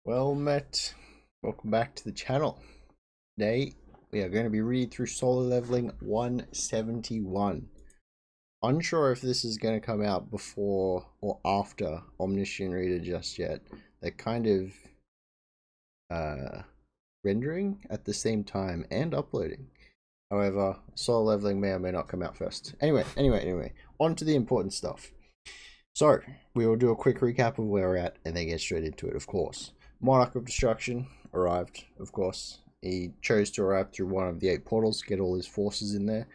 Well met. Welcome back to the channel. Today we are going to be reading through solo leveling 171. Unsure if this is going to come out before or after Omniscient Reader just yet. They're kind of rendering at the same time and uploading. However, solo leveling may or may not come out first. Anyway, on to the important stuff. So, we will do a quick recap of where we're at and then get straight into it, of course. Monarch of Destruction arrived, of course. He chose to arrive through one of the 8 portals, get all his forces in there,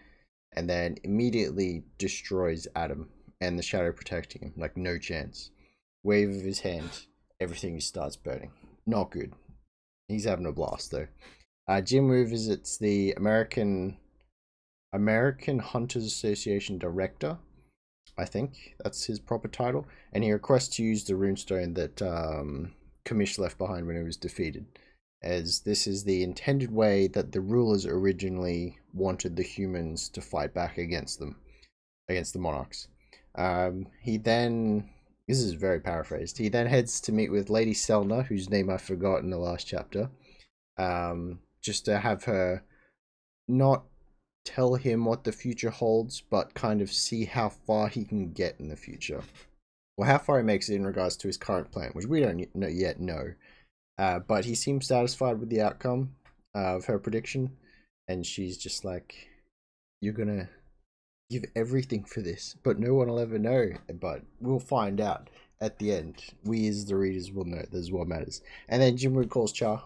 and then immediately destroys Adam and the Shadow protecting him. Like, no chance. Wave of his hand, everything starts burning. Not good. He's having a blast, though. Jin-Woo visits the American Hunters Association Director. I think that's his proper title, and he requests to use the runestone that Kamish left behind when he was defeated, as this is the intended way that the rulers originally wanted the humans to fight back against them, against the monarchs. He then, this is very paraphrased, he then heads to meet with Lady Selna, whose name I forgot in the last chapter, just to have her not tell him what the future holds, but kind of see how far he can get in the future. Well, how far he makes it in regards to his current plan, which we don't yet know. But he seems satisfied with the outcome of her prediction, and she's just like, you're gonna give everything for this, but no one will ever know. But we'll find out at the end. We as the readers will know. This is what matters. And then Jin-Woo calls Cha.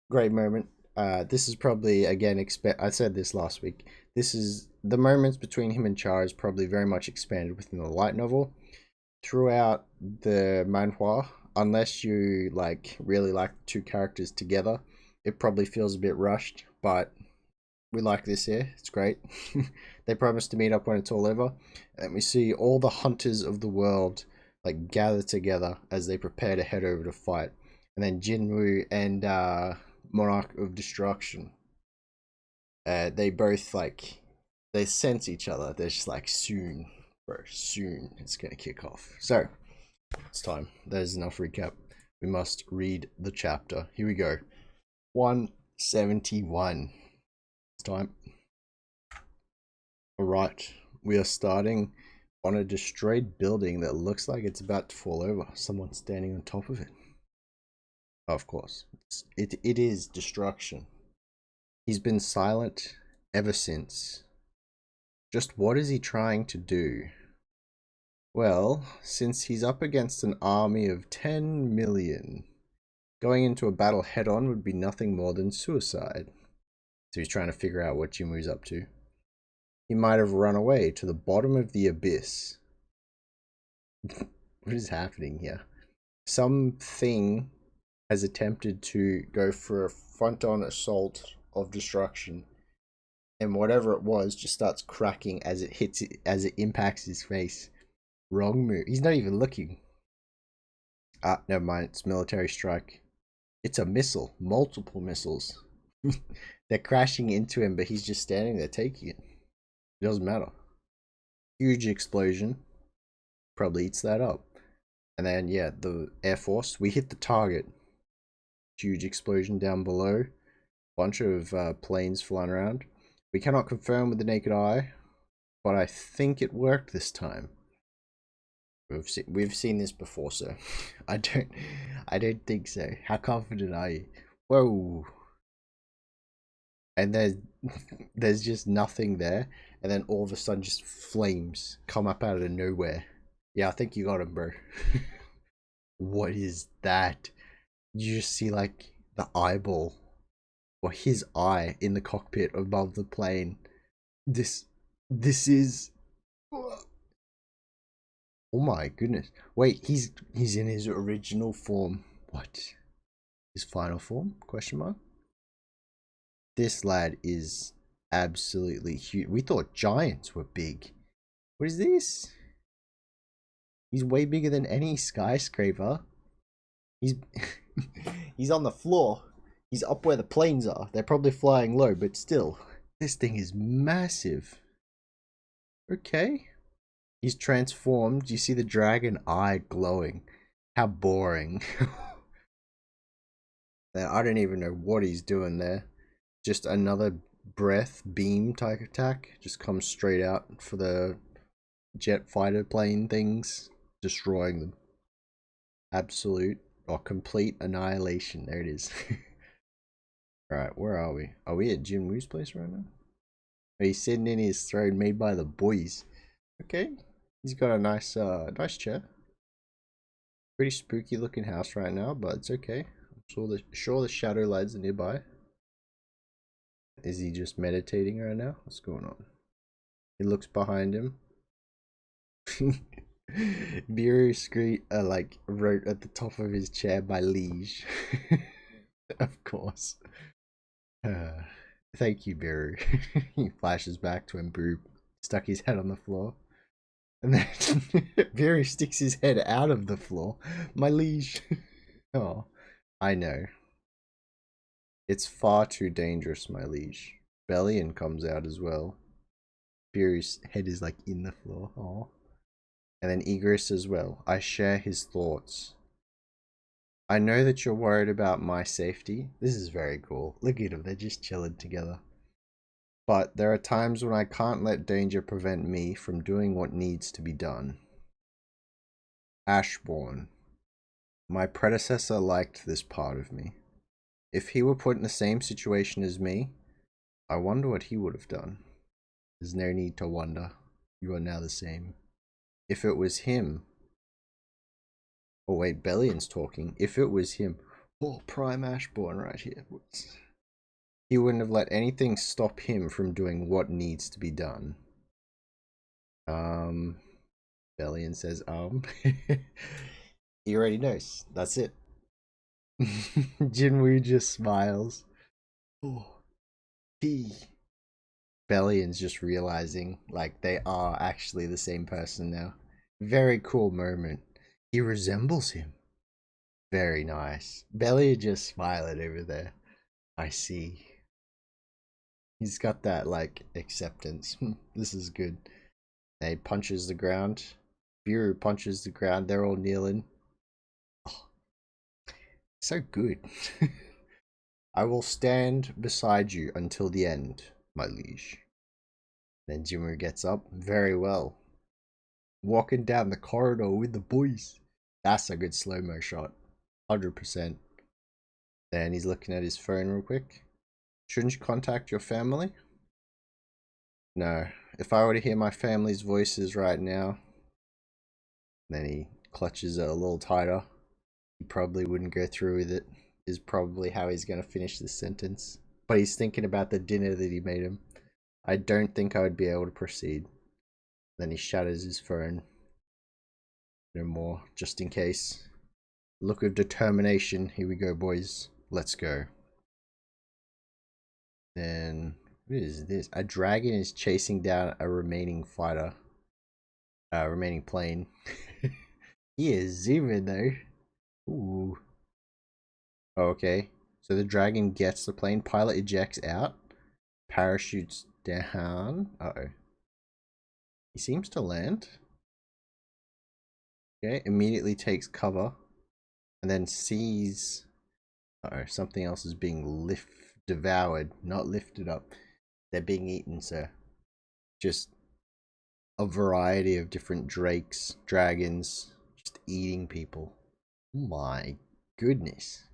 Great moment. This is probably, again, I said this last week. This is the moments between him and Cha is probably very much expanded within the light novel. Throughout the manhwa, unless you really like the two characters together, it probably feels a bit rushed, but we like this here. It's great. They promise to meet up when it's all over, and we see all the hunters of the world gather together as they prepare to head over to fight. And then Jin-Woo and Monarch of Destruction, they both they sense each other. They're just like, soon, bro, soon it's gonna kick off. So it's time. There's enough recap. We must read the chapter. Here we go. 171. It's time. Alright, we are starting on a destroyed building that looks like it's about to fall over. Someone's standing on top of it. Of course, it is destruction. He's been silent ever since. Just what is he trying to do? Well, since he's up against an army of 10 million, going into a battle head-on would be nothing more than suicide. So he's trying to figure out what Jin-Woo's up to. He might have run away to the bottom of the abyss. What is happening here? Something has attempted to go for a front-on assault of destruction, and whatever it was just starts cracking as it hits it, as it impacts his face. Wrong move. He's not even looking. Ah, never mind. It's military strike. It's a missile. Multiple missiles. They're crashing into him, but he's just standing there taking it. It doesn't matter. Huge explosion. Probably eats that up. And then, yeah, the Air Force. We hit the target. Huge explosion down below. Bunch of planes flying around. We cannot confirm with the naked eye, but I think it worked this time. We've seen this before, sir. I don't think so. How confident are you? Whoa. And there's just nothing there, and then all of a sudden just flames come up out of nowhere. Yeah, I think you got him, bro. What is that? You just see the eyeball, or his eye, in the cockpit above the plane. This is, oh my goodness. Wait, he's in his original form. What? His final form? Question mark. This lad is absolutely huge. We thought giants were big. What is this? He's way bigger than any skyscraper. He's he's on the floor. He's up where the planes are. They're probably flying low, but still, this thing is massive. Okay. He's transformed. You see the dragon eye glowing. How boring. I don't even know what he's doing there. Just another breath beam type attack. Just comes straight out for the jet fighter plane things. Destroying them. Absolute or complete annihilation. There it is. Alright, where are we? Are we at Jin-Woo's place right now? He's sitting in his throne made by the boys. Okay. He's got a nice nice chair. Pretty spooky looking house right now, but it's okay. I'm sure the shadow lads are nearby. Is he just meditating right now? What's going on? He looks behind him. Biru like wrote at the top of his chair by liege. Of course. Thank you, Biru. He flashes back to when Biru stuck his head on the floor. And then Biru sticks his head out of the floor. My liege. Oh, I know. It's far too dangerous, my liege. Bellion comes out as well. Biru's head is like in the floor. Oh. And then Igris as well. I share his thoughts. I know that you're worried about my safety. This is very cool. Look at them. They're just chilling together. But there are times when I can't let danger prevent me from doing what needs to be done. Ashbourne. My predecessor liked this part of me. If he were put in the same situation as me, I wonder what he would have done. There's no need to wonder. You are now the same. If it was him... Oh wait, Bellion's talking. If it was him... Oh, Prime Ashbourne right here. He wouldn't have let anything stop him from doing what needs to be done. Bellion says, He already knows. That's it. Jin-Woo just smiles. Oh, he... Bellion's just realizing, like, they are actually the same person now. Very cool moment. He resembles him. Very nice. Bellion just smiling over there. I see. He's got that, like, acceptance. This is good. And he punches the ground. Biru punches the ground. They're all kneeling. Oh, so good. I will stand beside you until the end, my liege. Then Jimmer gets up. Very well. Walking down the corridor with the boys. That's a good slow-mo shot. 100%. Then he's looking at his phone real quick. Shouldn't you contact your family? No. If I were to hear my family's voices right now, then he clutches it a little tighter. He probably wouldn't go through with it, is probably how he's going to finish this sentence. But he's thinking about the dinner that he made him. I don't think I would be able to proceed. Then he shatters his phone. No more, just in case. Look of determination. Here we go, boys. Let's go. Then, what is this? A dragon is chasing down a remaining fighter. Remaining plane. He is zooming though. Ooh. Oh, okay. So the dragon gets the plane. Pilot ejects out. Parachutes down. Uh-oh. He seems to land. Okay. Immediately takes cover. And then sees... Uh-oh. Something else is being devoured. Not lifted up. They're being eaten, sir. Just a variety of different dragons, just eating people. My goodness.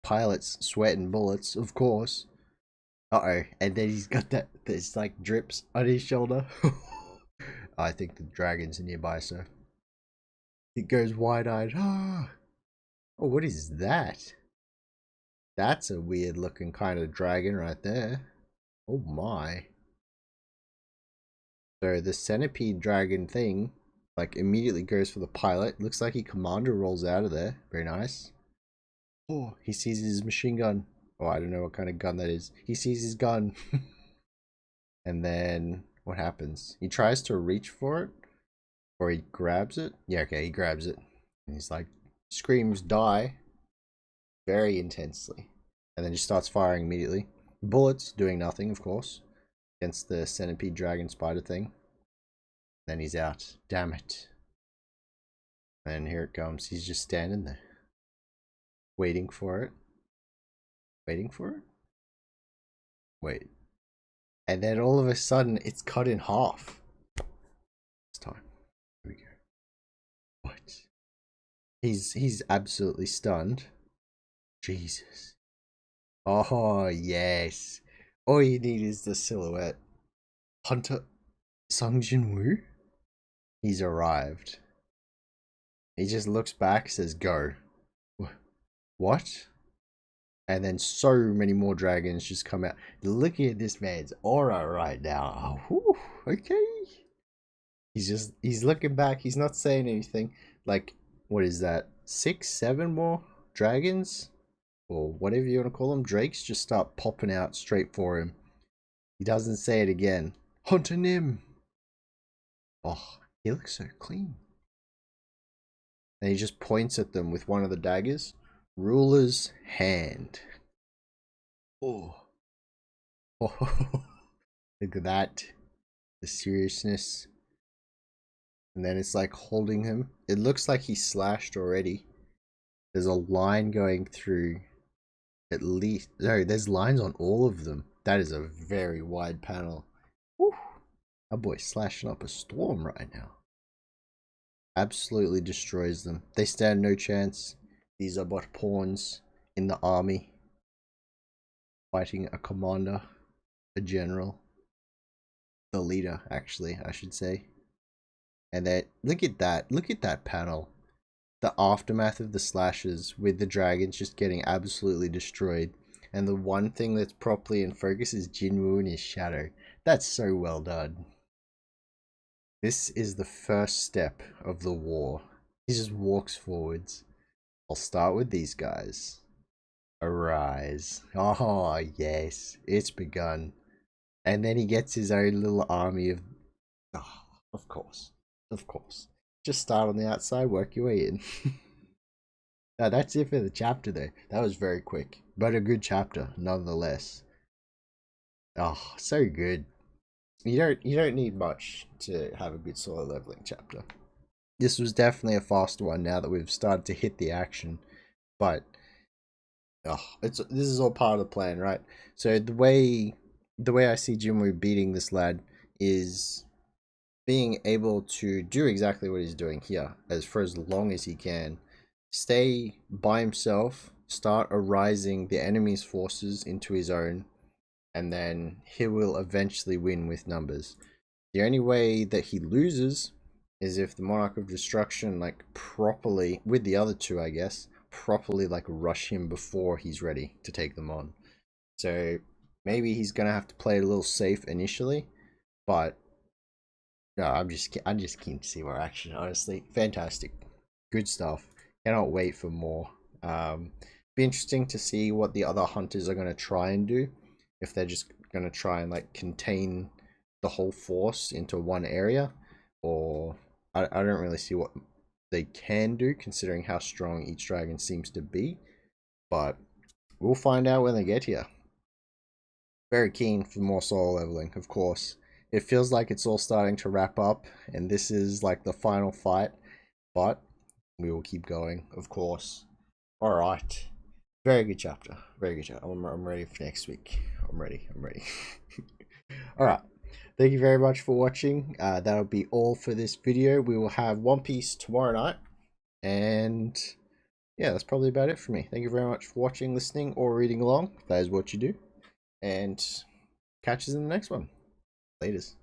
Pilots sweating bullets, of course. Uh-oh, and then he's got there's like drips on his shoulder. I think the dragon's nearby, so it goes wide-eyed. Oh, what is that? That's a weird looking kind of dragon right there. Oh my. So the centipede dragon thing, like, immediately goes for the pilot. Looks like he commander rolls out of there. Very nice. Oh, he sees his machine gun. Oh, I don't know what kind of gun that is. He sees his gun. And then what happens? He tries to reach for it. Or he grabs it. Yeah, okay, he grabs it. And he's like, screams, die. Very intensely. And then just starts firing immediately. Bullets, doing nothing, of course. Against the centipede dragon spider thing. Then he's out. Damn it. And here it comes. He's just standing there. Waiting for it. Waiting for it? Wait. And then all of a sudden, it's cut in half. It's time. Here we go. What? He's absolutely stunned. Jesus. Oh, yes. All you need is the silhouette. Hunter Sung Jin-Woo? He's arrived. He just looks back, says, go. What? And then so many more dragons just come out. Look at this man's aura right now. Oh, okay. He's looking back. He's not saying anything. Like, what is that? 6, 7 more dragons? Or whatever you want to call them. Drakes just start popping out straight for him. He doesn't say it again. Hunter Nim. Oh, he looks so clean. And he just points at them with one of the daggers. Ruler's hand. Oh. Oh. Look at that. The seriousness. And then it's like holding him. It looks like he's slashed already. There's a line going through at least. No, there's lines on all of them. That is a very wide panel. Whew. Our boy's slashing up a storm right now. Absolutely destroys them. They stand no chance. These are but pawns in the army. Fighting a commander. A general. The leader, actually, I should say. And then, look at that panel. The aftermath of the slashes with the dragons just getting absolutely destroyed. And the one thing that's properly in focus is Jin-Woo and his shadow. That's so well done. This is the first step of the war. He just walks forwards. I'll start with these guys. Arise. Oh, yes. It's begun. And then he gets his own little army of... Oh, of course. Of course. Just start on the outside, work your way in. Now, that's it for the chapter though. That was very quick. But a good chapter, nonetheless. Oh, so good. You don't need much to have a good solo leveling chapter. This was definitely a faster one now that we've started to hit the action. But this is all part of the plan, right? So the way I see Jin-Woo beating this lad is being able to do exactly what he's doing here, as for as long as he can. Stay by himself, start arising the enemy's forces into his own, and then he will eventually win with numbers. The only way that he loses is if the Monarch of Destruction, like, properly, with the other two, I guess, properly, like, rush him before he's ready to take them on. So maybe he's gonna have to play it a little safe initially, but no, I'm just keen to see more action. Honestly, fantastic, good stuff. Cannot wait for more. Be interesting to see what the other hunters are gonna try and do. If they're just gonna try and like contain the whole force into one area, or I don't really see what they can do considering how strong each dragon seems to be. But we'll find out when they get here. Very keen for more solo leveling, of course. It feels like it's all starting to wrap up, and this is like the final fight, but we will keep going, of course. Alright. Very good chapter. Very good chapter. I'm ready for next week. I'm ready. Alright. Thank you very much for watching. That'll be all for this video. We will have One Piece tomorrow night. And yeah, that's probably about it for me. Thank you very much for watching, listening, or reading along. If that is what you do. And catch us in the next one. Laters.